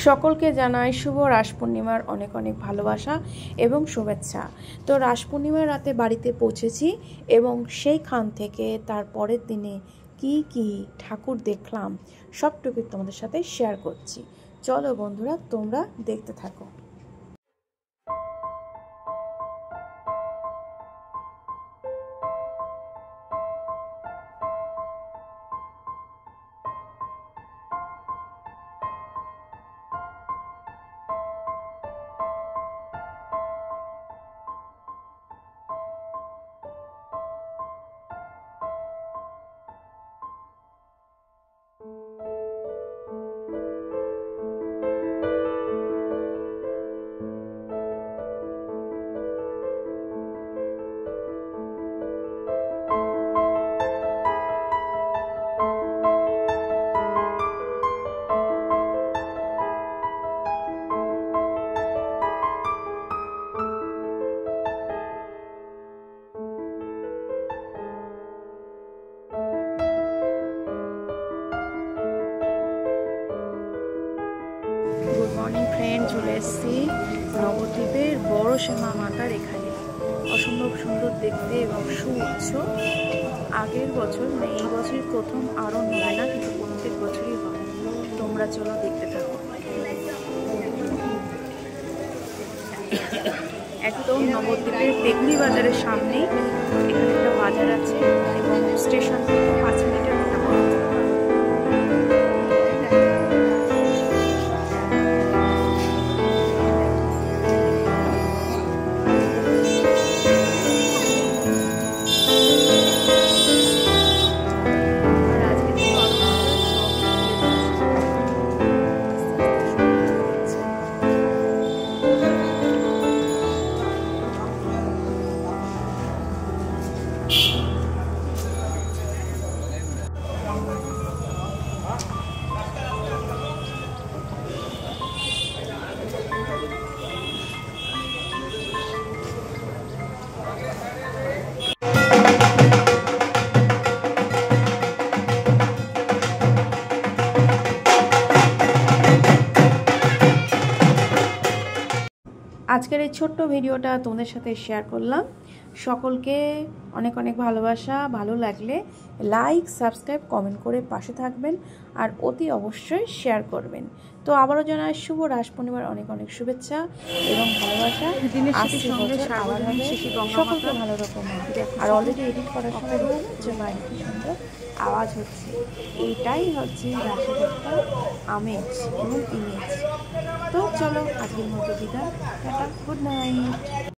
সকলকে জানাই শুভ রাস পূর্ণিমার অনেক অনেক ভালোবাসা এবং শুভেচ্ছা। তো রাস পূর্ণিমার রাতে বাড়িতে পৌঁছেছি এবং সেইখান থেকে তার পরের দিনে কি কি ঠাকুর দেখলাম সবটুকু তোমাদের সাথে শেয়ার করছি। চলো বন্ধুরা, তোমরা দেখতে থাকো। গুড মর্নিং ফ্রেন্ড, চলে এসেছি নবদ্বীপের বড় শ্যামা মাতার এখানে। অসম্ভব সুন্দর দেখতে এবং সুউচ্চ। আগের বছর মানে এই বছরই প্রথম আরম্ভ হয় না, কিন্তু প্রত্যেক বছরই হয়। তোমরা চলো দেখতে থাকো। একদম নবদ্বীপের বেগুনি বাজারের সামনে এখানে একটা বাজার আছে এবং স্টেশন থেকে 5 মিনিটের মতো পড়ে। আজকের এই ছোট্ট ভিডিওটা তোমাদের সাথে শেয়ার করলাম। সকলকে অনেক অনেক ভালোবাসা। ভালো লাগলে লাইক, সাবস্ক্রাইব, কমেন্ট করে পাশে থাকবেন আর অতি অবশ্যই শেয়ার করবেন। তো আবারও জানাই শুভ রাস পূর্ণিমার অনেক অনেক শুভেচ্ছা এবং ভালোবাসা। সকলকে ভালো রকম। আর অলরেডি এডিট করার সময় যে বাইরে কি সুন্দর আওয়াজ হচ্ছে, এইটাই হচ্ছে রাসের একটা আমেজ এবং ইমেজ। তো চলো আজকের মতো বিদায়, টাটা, গুড নাইট।